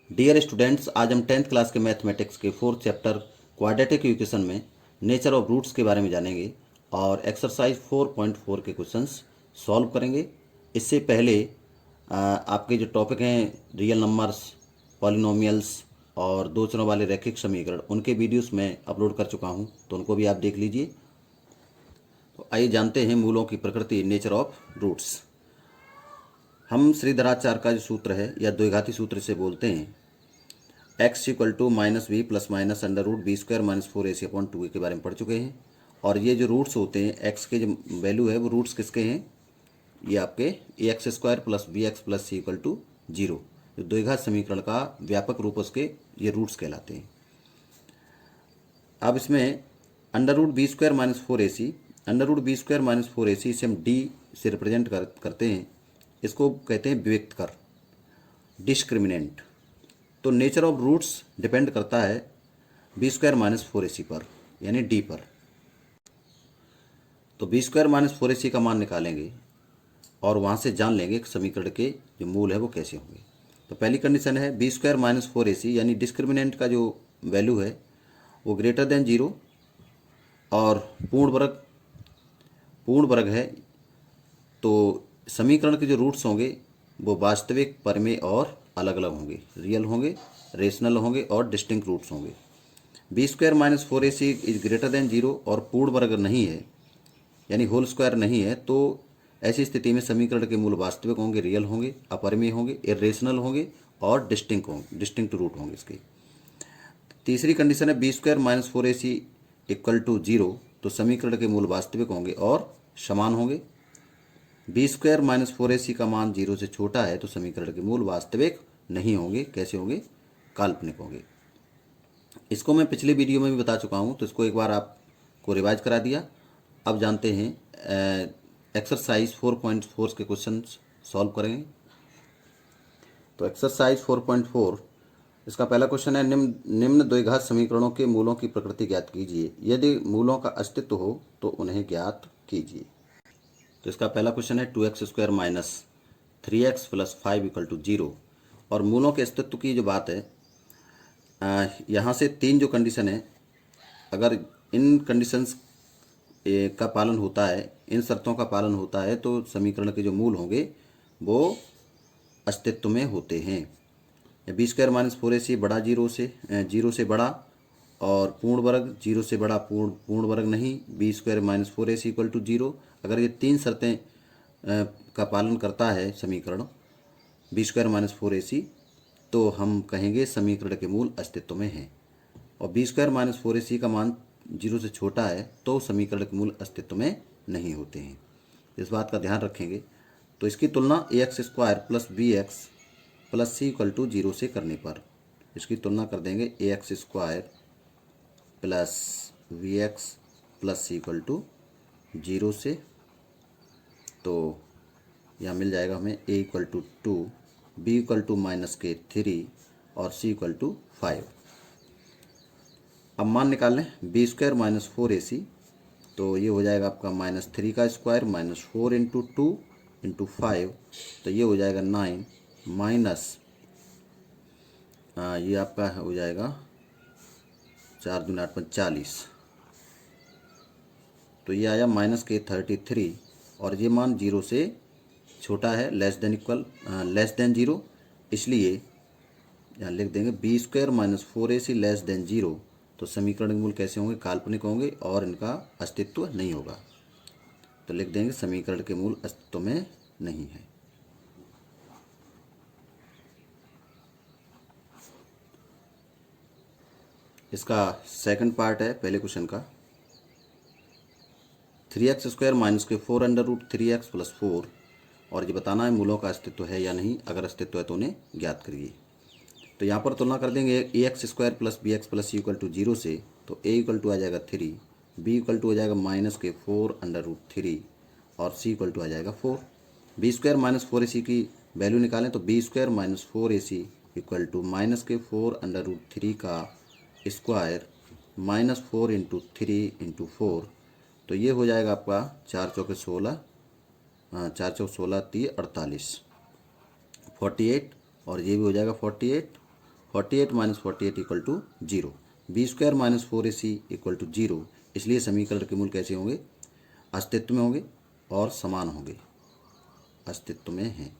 Dear students, आज हम 10th class के मैथमेटिक्स के 4th चैप्टर क्वाड्रेटिक इक्वेशन में नेचर ऑफ रूट्स के बारे में जानेंगे और एक्सरसाइज 4.4 के क्वेश्चंस सॉल्व करेंगे। इससे पहले आपके जो टॉपिक हैं रियल नंबर्स, पॉलिनोमियल्स और दो चरों वाले रैखिक समीकरण, उनके वीडियोस मैं अपलोड कर चुका हूं, तो उनको भी आप देख लीजिए। तो आइए जानते हैं मूलों की प्रकृति, नेचर ऑफ रूट्स। हम श्रीधराचार्य का जो सूत्र है या द्विघाती सूत्र से बोलते हैं, x equal to minus B plus minus under root B square minus 4ac upon 2a के बारे में पढ़ चुके हैं। और ये जो रूट्स होते हैं, x के जो वैल्यू है वो रूट्स किसके हैं, ये आपके ax square plus B x plus C equal to 0, जो द्विघात समीकरण का व्यापक रूप उसके ये रूट्स कहलाते हैं। अब इसमें under root B square minus 4ac, under root B square minus 4ac इसे हम d से रिप्रेजेंट करते हैं। इसको कहते हैं विविक्त कर, डिस्क्रिमिनेंट। तो नेचर ऑफ रूट्स डिपेंड करता है बी स्क्वायर माइनस 4ac पर, यानी डी पर। तो बी स्क्वायर माइनस 4ac का मान निकालेंगे और वहाँ से जान लेंगे कि समीकरण के जो मूल है वो कैसे होंगे। तो पहली कंडीशन है बी स्क्वायर माइनस 4ac, यानी डिस्क्रिमिनेंट का जो वैल्यू है वो ग्रेटर देन 0 और पूर्ण वर्ग है। तो समीकरण के जो रूट्स होंगे वो वास्तविक, परिमेय और अलग अलग होंगे, रियल होंगे, रेशनल होंगे और डिस्टिंक्ट रूट्स होंगे। B square minus 4ac is greater than 0 और पूर्ण वर्ग नहीं है, यानी होल स्क्वायर नहीं है, तो ऐसी स्थिति में समीकरण के मूल वास्तविक होंगे, रियल होंगे, अपरिमेय होंगे, इरेशनल होंगे और डिस्टिंक्ट रूट होंगे इसके। तीसरी कंडीशन है B square minus 4ac equal to 0, तो समीकरण के मूल वास्तविक होंगे और समान होंगे। बी स्क्वायर माइनस 4ac का मान 0 से छोटा है तो समीकरण के मूल वास्तविक नहीं होंगे। कैसे होंगे, काल्पनिक होंगे। इसको मैं पिछले वीडियो में भी बता चुका हूँ, तो इसको एक बार आपको रिवाइज करा दिया। अब जानते हैं एक्सरसाइज 4.4 के क्वेश्चन सॉल्व करेंगे। तो एक्सरसाइज 4.4, इसका पहला क्वेश्चन है निम्न द्विघात समीकरणों के मूलों की प्रकृति ज्ञात कीजिए। यदि मूलों का अस्तित्व हो तो उन्हें ज्ञात कीजिए। तो इसका पहला क्वेश्चन है 2x square minus 3x plus 5 equal to 0। और मूलों के अस्तित्व की जो बात है, यहाँ से तीन जो कंडीशन है, अगर इन कंडीशंस का पालन होता है, इन शर्तों का पालन होता है, तो समीकरण के जो मूल होंगे वो अस्तित्व में होते हैं। बी स्क्वायर माइनस 4ac बड़ा 0 से बड़ा, और पूर्ण वर्ग 0 से बड़ा, पूर्ण वर्ग नहीं, B square minus 4ac equal to 0। अगर ये तीन शर्तें का पालन करता है समीकरण बी स्क्वायर माइनस 4ac, तो हम कहेंगे समीकरण के मूल अस्तित्व में हैं। और बी स्क्वायर माइनस 4ac का मान 0 से छोटा है तो समीकरण के मूल अस्तित्व में नहीं होते हैं। इस बात का ध्यान रखेंगे। तो इसकी तुलना ax square plus B x plus C equal to 0 से करने पर, इसकी तुलना कर देंगे ax square plus B X plus C equal to 0 से। तो यहाँ मिल जाएगा हमें a equal to 2, b equal to minus के 3 और c इक्वल टू 5। अब मान निकाल लें बी स्क्वायर माइनस 4ac, तो ये हो जाएगा आपका माइनस 3 का स्क्वायर माइनस 4 इंटू 2 इंटू 5, तो ये हो जाएगा 9 माइनस ये आपका हो जाएगा 4 दूनी 8 40, तो ये आया माइनस के 33। और ये मान 0 से छोटा है, लेस देन 0, इसलिए यहाँ लिख देंगे B square minus 4ac less than 0। तो समीकरण के मूल कैसे होंगे, काल्पनिक होंगे और इनका अस्तित्व नहीं होगा। तो लिख देंगे समीकरण के मूल अस्तित्व में नहीं है। इसका सेकंड पार्ट है पहले क्वेश्चन का, 3x स्क्वायर माइनस के 4 अंडर रूट 3x प्लस 4, और ये बताना है मूलों का अस्तित्व है या नहीं। अगर अस्तित्व है तो उन्हें ज्ञात करिए। तो यहाँ पर तुलना कर देंगे ax square plus B x plus C equal to 0 से, तो a इक्वल टू आ जाएगा 3, b इक्वल टू हो जाएगा माइनस के 4 अंडर रूट 3 और c इक्वल टू आ जाएगा 4। बी स्क्वायर माइनस 4ac की वैल्यू निकालें तो B square minus 4ac equal to minus के 4 अंडर रूट 3 का स्क्वायर माइनस 4 इंटू 3 इंटू 4, तो ये हो जाएगा आपका 4 चौके 16, 4 चौके 16 3 48, 48, और ये भी हो जाएगा 48 48 minus 48 equal to 0, B square minus 4ac equal to 0। इसलिए समीकरण के मूल कैसे होंगे? अस्तित्व में होंगे और समान होंगे, अस्तित्व में हैं।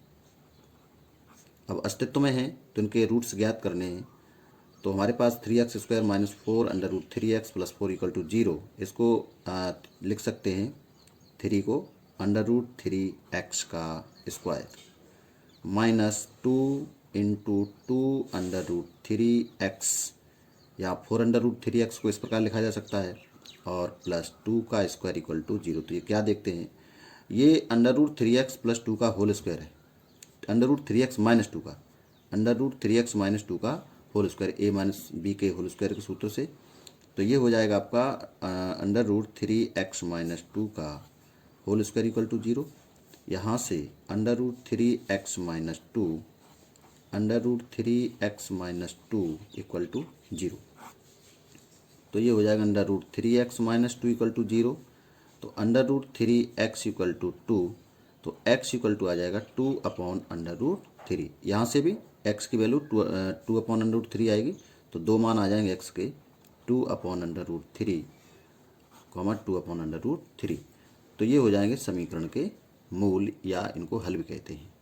अब अस्तित्व में हैं तो इनके रूट्स ज्ञात करने हैं। तो हमारे पास 3x square minus 4 under root 3x plus 4 equal to 0, इसको लिख सकते हैं 3 को अंडर रूट 3x का square minus 2 into 2 under root 3x, या 4 अंडर रूट 3x को इस प्रकार लिखा जा सकता है, और प्लस 2 का स्क्वायर इक्वल टू 0। तो ये क्या देखते हैं, ये अंडर रूट 3x प्लस 2 का होल स्क्वायर है, अंडर रूट 3x माइनस 2 का, अंडर रूट 3x माइनस 2 का होल स्क्वायर, ए माइनस बी के होल स्क्वायर के सूत्र से। तो ये हो जाएगा आपका अंडर रूट 3x माइनस 2 का होल स्क्वायर इक्वल टू 0। यहाँ से under root 3x minus 2, under root 3x minus 2 equal to 0। तो ये हो जाएगा under root 3x minus 2 equal to 0। तो under root 3x equal to 2, तो x इक्वल टू आ जाएगा 2 अपॉन अंडर रूट 3। यहाँ से भी x की वैल्यू 2 अपॉन अंडर रूट 3 आएगी, तो दो मान आ जाएंगे x के, 2 upon under root 3 comma 2 upon under root 3। तो ये हो जाएंगे समीकरण के मूल, या इनको हल भी कहते हैं।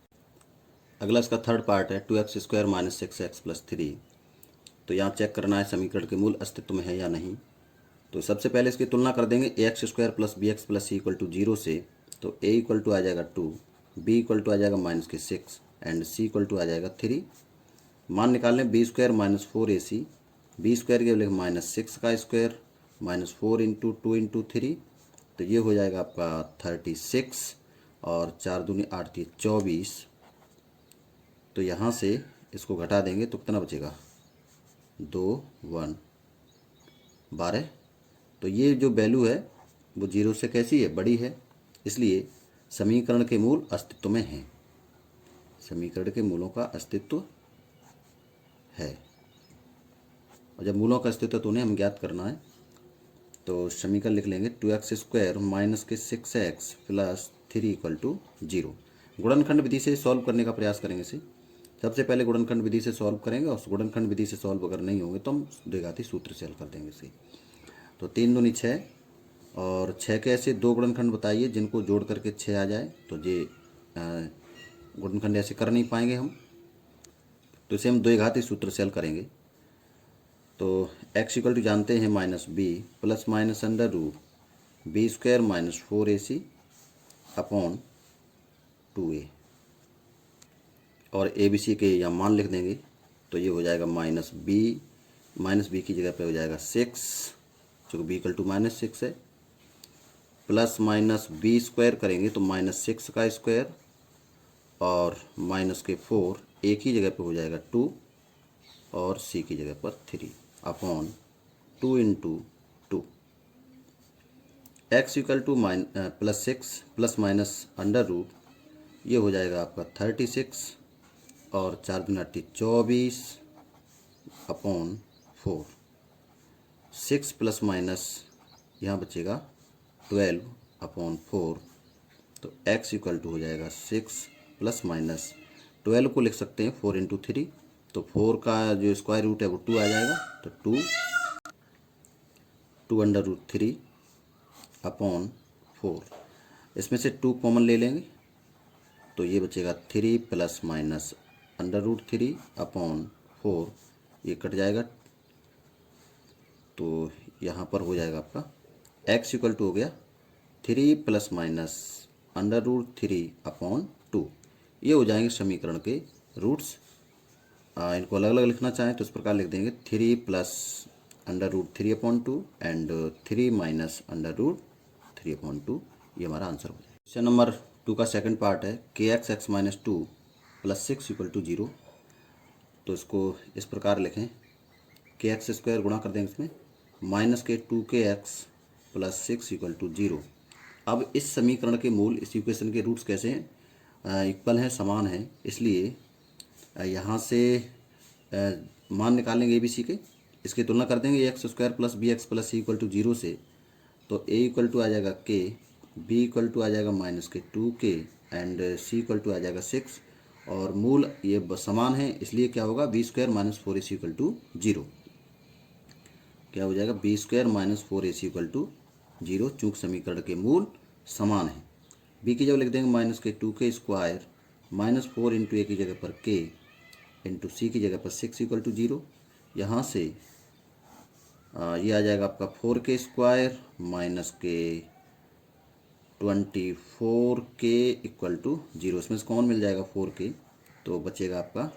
अगला इसका थर्ड पार्ट है 2x square minus 6x plus 3। तो यहाँ चेक करना है समीकरण के मूल अस्तित्व में है या नहीं। तो सबसे पहले इसकी तुलना कर देंगे ax square plus bx plus c equal to 0 से। तो a इक्वल टू आ जाएगा 2, b इक्वल टू आ जाएगा माइनस के 6 एंड c इक्वल टू आ जाएगा 3। मान निकाल लें b square minus 4ac, b square के बजाय माइनस 6 का स्क्वायर माइनस 4 इंटू 2 इंटू 3। तो ये हो जाएगा आपका 36, और 4 दूनी 8 24। तो यहाँ से इसको घटा देंगे तो कितना बचेगा, 2 1 12। तो ये जो वैल्यू है वो 0 से कैसी है, बड़ी है, इसलिए समीकरण के मूल अस्तित्व में हैं। समीकरण के मूलों का अस्तित्व है, और जब मूलों का अस्तित्व तो उन्हें हम ज्ञात करना है। तो समीकरण लिख लेंगे 2x स्क्वायर माइनस के 6x प्लस 3 इक्वल टू 0। गुणनखंड विधि से सॉल्व करने का प्रयास करेंगे इसे। सबसे पहले गुणनखंड विधि से सॉल्व करेंगे, और गुणनखंड विधि से सॉल्व अगर नहीं होंगे तो हम द्विघाती सूत्र से हल कर देंगे इसे। तो 3 दूनी 6, और 6 के ऐसे दो गुणनखंड बताइए जिनको जोड़ करके 6 आ जाए। तो ये गुणनखंड ऐसे कर नहीं पाएंगे हम, तो इसे हम द्विघाती सूत्र से हल करेंगे। तो x इक्वल टू जानते हैं minus b plus minus under root B square minus 4ac upon 2a, और ए बी सी के यहाँ मान लिख देंगे। तो ये हो जाएगा माइनस बी की जगह पे हो जाएगा 6, जो बी इक्वल टू माइनस 6 है, प्लस माइनस बी स्क्वायर करेंगे तो माइनस 6 का स्क्वायर, और माइनस के 4, ए की जगह पे हो जाएगा 2, और सी की जगह पर 3 upon 2 into 2। X equal to plus 6 plus minus under root, ये हो जाएगा आपका 36, और 4 दूनी 8 24 अपॉन 4। 6 प्लस माइनस यहाँ बचेगा 12 अपॉन 4। तो x इक्वल टू हो जाएगा 6 प्लस माइनस 12 को लिख सकते हैं 4 इंटू 3। तो 4 का जो स्क्वायर रूट है वो 2 आ जाएगा। तो 2 अंडर रूट 3 अपॉन 4। इसमें से 2 कॉमन ले लेंगे, तो ये बचेगा 3 plus minus under root 3 upon 4, ये कट जाएगा। तो यहाँ पर हो जाएगा आपका x इक्वल टू हो गया 3 plus minus under root 3 upon 2। ये हो जाएंगे समीकरण के रूट्स। इनको अलग अलग लिखना चाहें तो इस प्रकार लिख देंगे 3 plus under root 3 upon 2 and 3 minus under root 3 upon 2। ये हमारा आंसर हो जाएगा। क्वेश्चन नंबर 2 का सेकंड पार्ट है kx minus 2 plus 6 equal to 0। तो इसको इस प्रकार लिखें, kx स्क्वायर गुणा कर देंगे इसमें, माइनस के 2kx प्लस 6 इक्वल टू 0। अब इस समीकरण के मूल, इस इक्वेशन के रूट्स कैसे हैं, इक्वल हैं, समान हैं, इसलिए यहाँ से मान निकालेंगे ए बी सी के, इसकी तुलना कर देंगे X square plus B x plus C equal to 0 से। तो ए इक्वल टू आ जाएगा के, बी इक्वल टू आ जाएगा माइनस के 2k and c equal to आ जाएगा 6, और मूल ये समान है, इसलिए क्या होगा B square minus 4ac equal to 0। क्या हो जाएगा B square minus 4ac equal to 0, चूँकि समीकरण के मूल समान है। बी की जगह लिख देंगे माइनस के 2k स्क्वायर माइनस 4 इंटू ए की जगह पर k इंटू सी की जगह पर 6 इक्वल टू 0। यहाँ से ये आ जाएगा आपका 4k स्क्वायर माइनस के 24k इक्वल टू 0। इसमें से कौन मिल जाएगा 4k, तो बचेगा आपका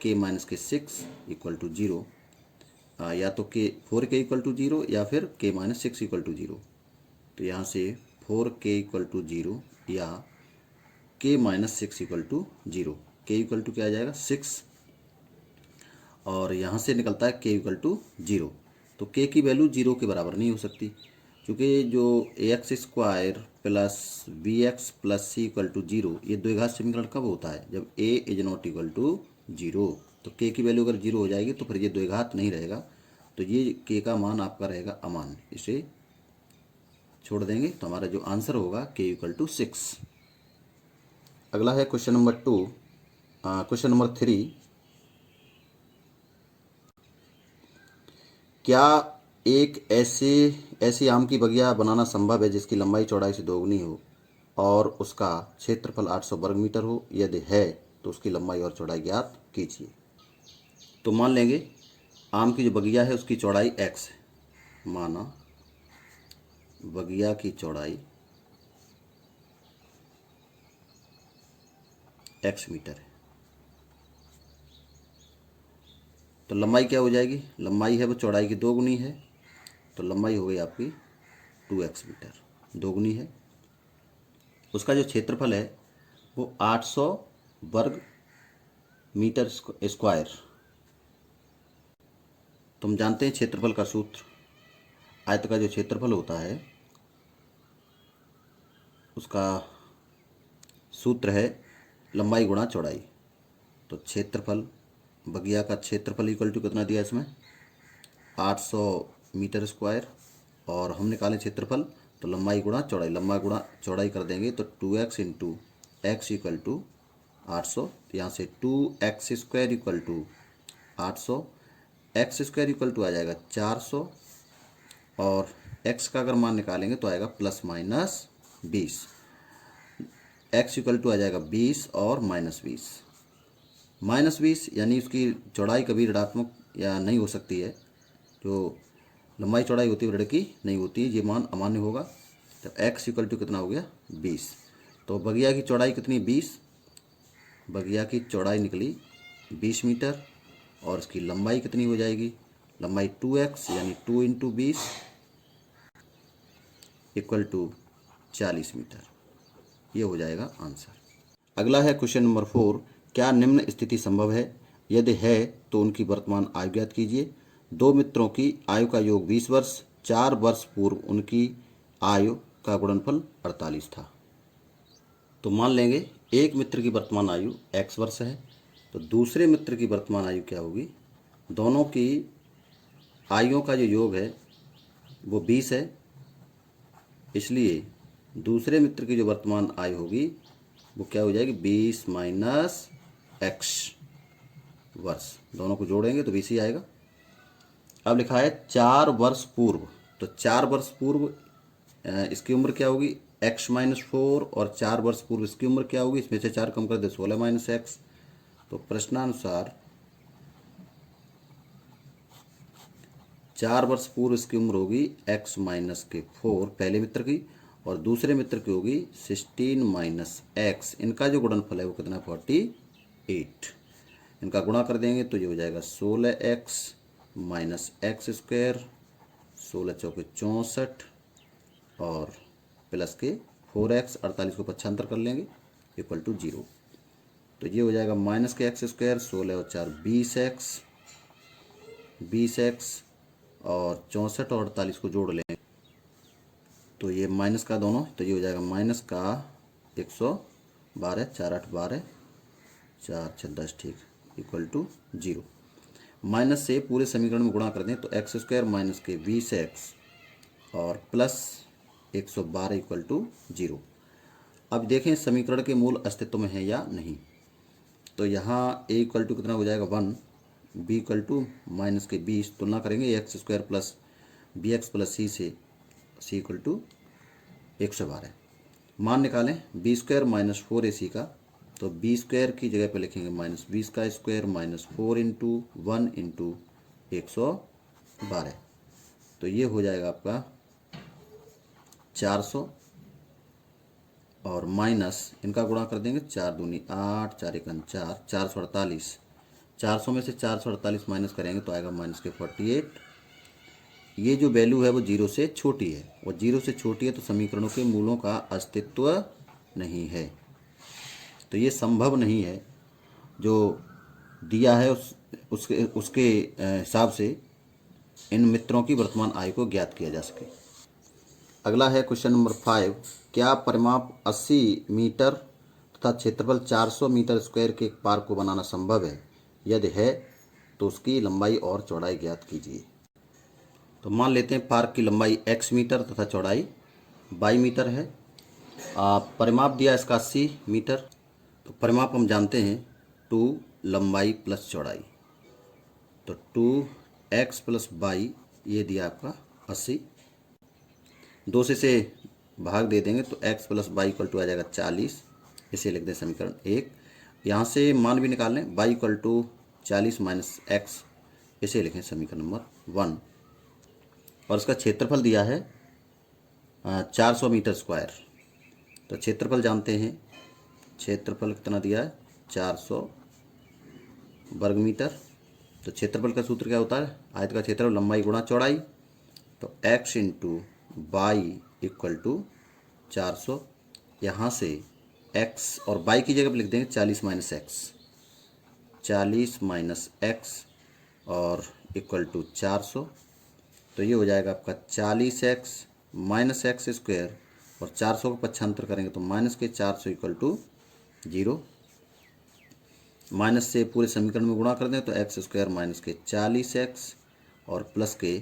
k माइनस के 6 इक्वल टू 0। या तो k 4k इक्वल टू 0 या फिर k माइनस 6 इक्वल टू 0। तो यहाँ से 4k इक्वल टू 0 या k minus 6 equal to 0। k equal to क्या आ जाएगा 6 और यहाँ से निकलता है k इक्वल टू 0। तो k की वैल्यू 0 के बराबर नहीं हो सकती, क्योंकि जो ax square plus bx plus c equal to 0 ये द्विघात समीकरण कब होता है, जब a is not equal to 0। तो k की वैल्यू अगर 0 हो जाएगी तो फिर ये द्विघात नहीं रहेगा, तो ये k का मान आपका रहेगा अमान्य, इसे छोड़ देंगे। तो हमारा जो आंसर होगा k इक्वल टू 6। अगला है क्वेश्चन नंबर 2। क्वेश्चन नंबर 3, क्या एक ऐसी आम की बगिया बनाना संभव है जिसकी लंबाई चौड़ाई से दोगुनी हो और उसका क्षेत्रफल 800 वर्ग मीटर हो? यदि है तो उसकी लंबाई और चौड़ाई ज्ञात कीजिए। तो मान लेंगे आम की जो बगिया है उसकी चौड़ाई x है, माना बगिया की चौड़ाई x मीटर है, तो लंबाई क्या हो जाएगी, लंबाई है वो चौड़ाई की दोगुनी है, तो लंबाई हो गई आपकी 2x मीटर, दोगुनी है। उसका जो क्षेत्रफल है वो 800 वर्ग मीटर स्क्वायर। तुम जानते हैं क्षेत्रफल का सूत्र, आयत का जो क्षेत्रफल होता है उसका सूत्र है लंबाई गुणा चौड़ाई। तो क्षेत्रफल बगिया का क्षेत्रफल इक्वल टू कितना दिया इसमें 800 मीटर स्क्वायर, और हम निकालें क्षेत्रफल तो लंबाई गुणा चौड़ाई, लंबाई गुणा चौड़ाई कर देंगे तो 2x into x equal to 800। यहाँ से 2x square equal to 800, x square equal to आ जाएगा 400 और x का अगर मान निकालेंगे तो आएगा plus minus 20। x equal to आ जाएगा 20 और माइनस 20 यानी उसकी चौड़ाई कभी ऋणात्मक या नहीं हो सकती है, जो लंबाई चौड़ाई होती है ऋण की नहीं होती है, ये मान अमान्य होगा। तो x इक्वल टू कितना हो गया 20। तो बगिया की चौड़ाई कितनी 20, बगिया की चौड़ाई निकली 20 मीटर और इसकी लंबाई कितनी हो जाएगी, लंबाई 2x यानी 2 इंटू 20 इक्वल टू 40 मीटर, ये हो जाएगा आंसर। अगला है क्वेश्चन नंबर 4, क्या निम्न स्थिति संभव है? यदि है तो उनकी वर्तमान आयु ज्ञात कीजिए। दो मित्रों की आयु का योग 20 वर्ष, 4 वर्ष पूर्व उनकी आयु का गुणनफल 48 था। तो मान लेंगे एक मित्र की वर्तमान आयु x वर्ष है, तो दूसरे मित्र की वर्तमान आयु क्या होगी, दोनों की आयुओं का जो योग है वो 20 है, इसलिए दूसरे मित्र की जो वर्तमान आयु होगी वो क्या हो जाएगी 20 माइनस x वर्ष, दोनों को जोड़ेंगे तो 20 ही आएगा। अब लिखा है 4 वर्ष पूर्व, तो 4 वर्ष पूर्व इसकी उम्र क्या होगी x माइनस 4 और 4 वर्ष पूर्व इसकी उम्र क्या होगी, इसमें से 4 कम कर दे 16 माइनस x। तो प्रश्नानुसार 4 वर्ष पूर्व इसकी उम्र होगी x माइनस के 4 पहले मित्र की, और दूसरे मित्र की होगी 16 माइनस x। इनका जो गुणनफल है वो कितना 48, इनका गुणा कर देंगे तो ये हो जाएगा 16x माइनस एक्स स्क्वायर, 16 चौके 64 और प्लस के 4x, 48 को पक्षांतर कर लेंगे इक्वल टू 0। तो ये हो जाएगा माइनस के एक्स स्क्वायर, 16 और 4 20x और 64 और 48 को जोड़ लेंगे तो ये माइनस का दोनों, तो ये हो जाएगा माइनस का 112, 4 8 12, 4 6 10 ठीक इक्वल टू 0। माइनस से पूरे समीकरण में गुणा कर दें तो एक्स स्क्वायर माइनस के 20x और प्लस 112 इक्वल टू 0। अब देखें समीकरण के मूल अस्तित्व में है या नहीं। तो यहाँ a इक्वल टू कितना हो जाएगा 1, b इक्वल टू माइनस के 20, तुलना करेंगे x square plus B x plus c से, c इक्वल टू 112। मान निकालें बी स्क्वायर माइनस 4ac का, तो बी स्क्वायर की जगह पे लिखेंगे माइनस 20 का स्क्वायर माइनस 4 इंटू 1 इंटू 112, तो ये हो जाएगा आपका 400 और माइनस इनका गुणा कर देंगे, 4 दूनी 8, 4 एकम 4, 448, 400 में से 448 माइनस करेंगे तो आएगा माइनस के 48। ये जो वैल्यू है वो जीरो से छोटी है, और जीरो से छोटी है तो समीकरणों के मूलों का अस्तित्व नहीं है। तो ये संभव नहीं है जो दिया है उसके हिसाब से इन मित्रों की वर्तमान आयु को ज्ञात किया जा सके। अगला है क्वेश्चन नंबर 5, क्या परिमाप 80 मीटर तथा क्षेत्रफल 400 मीटर स्क्वायर के एक पार्क को बनाना संभव है? यदि है तो उसकी लंबाई और चौड़ाई ज्ञात कीजिए। तो मान लेते हैं पार्क की लंबाई x मीटर तथा चौड़ाई y मीटर है। परिमाप दिया इसका 80 मीटर, तो परिमाप हम जानते हैं 2 लंबाई प्लस चौड़ाई, तो 2x प्लस y ये दिया आपका 80, 2 से इसे भाग दे देंगे तो x plus y equal to आ जाएगा 40, इसे लिख दें समीकरण 1। यहाँ से मान भी निकाल लें, y equal to 40 minus X, इसे लिखें समीकरण नंबर 1। और इसका क्षेत्रफल दिया है 400 मीटर स्क्वायर, तो क्षेत्रफल जानते हैं, क्षेत्रफल कितना दिया है 400 वर्ग मीटर। तो क्षेत्रफल का सूत्र क्या होता है, आयत का क्षेत्रफल लंबाई गुणा चौड़ाई, तो x into Y equal to 400। यहाँ से x और y की जगह पर लिख देंगे 40 माइनस एक्स, 40 माइनस एक्स और इक्वल टू 400, तो ये हो जाएगा आपका 40x माइनस एक्स स्क्वायर, और 400 को पक्षांतर करेंगे तो माइनस के 400 इक्वल टू 0। माइनस से पूरे समीकरण में गुणा कर दें तो एक्स स्क्वायर माइनस के 40x और प्लस के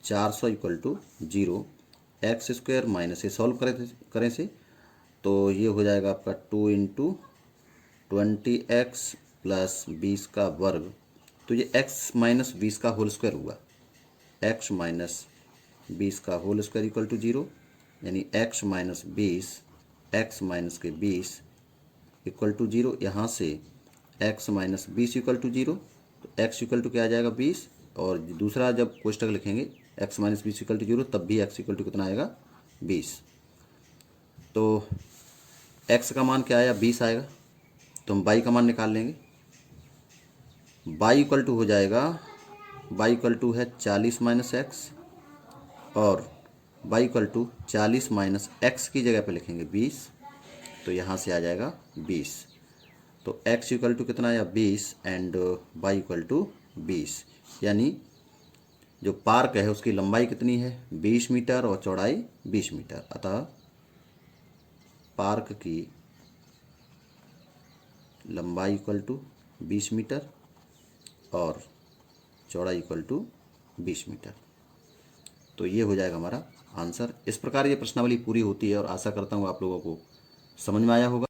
400 equal to 0। X square minus से सॉल्व करें से तो ये हो जाएगा आपका 2 इंटू 20x प्लस 20 का वर्ग, तो ये x माइनस 20 का होल स्क्वायर हुआ, x माइनस 20 का होल स्क्वायर इक्वल टू 0, यानी x माइनस 20 x माइनस के 20 इक्वल टू 0। यहाँ से x माइनस 20 इक्वल टू 0, तो x इक्वल टू क्या आ जाएगा 20, और दूसरा जब कोष्टक लिखेंगे x माइनस 20 इक्वल टू 0 तब भी x इक्वल टू कितना आएगा 20। तो x का मान क्या आया 20 आएगा, तो हम y का मान निकाल लेंगे। y इक्वल टू हो जाएगा, y इक्वल टू है 40 माइनस एक्स, और y equal to 40 minus X की जगह पे लिखेंगे 20, तो यहाँ से आ जाएगा 20। तो x इक्वल टू कितना आया 20 एंड y इक्वल टू 20, यानी जो पार्क है उसकी लंबाई कितनी है 20 मीटर और चौड़ाई 20 मीटर। अतः पार्क की लंबाई इक्वल टू 20 मीटर और चौड़ाई इक्वल टू 20 मीटर। तो ये हो जाएगा हमारा आंसर। इस प्रकार ये प्रश्नावली पूरी होती है और आशा करता हूँ आप लोगों को समझ में आया होगा।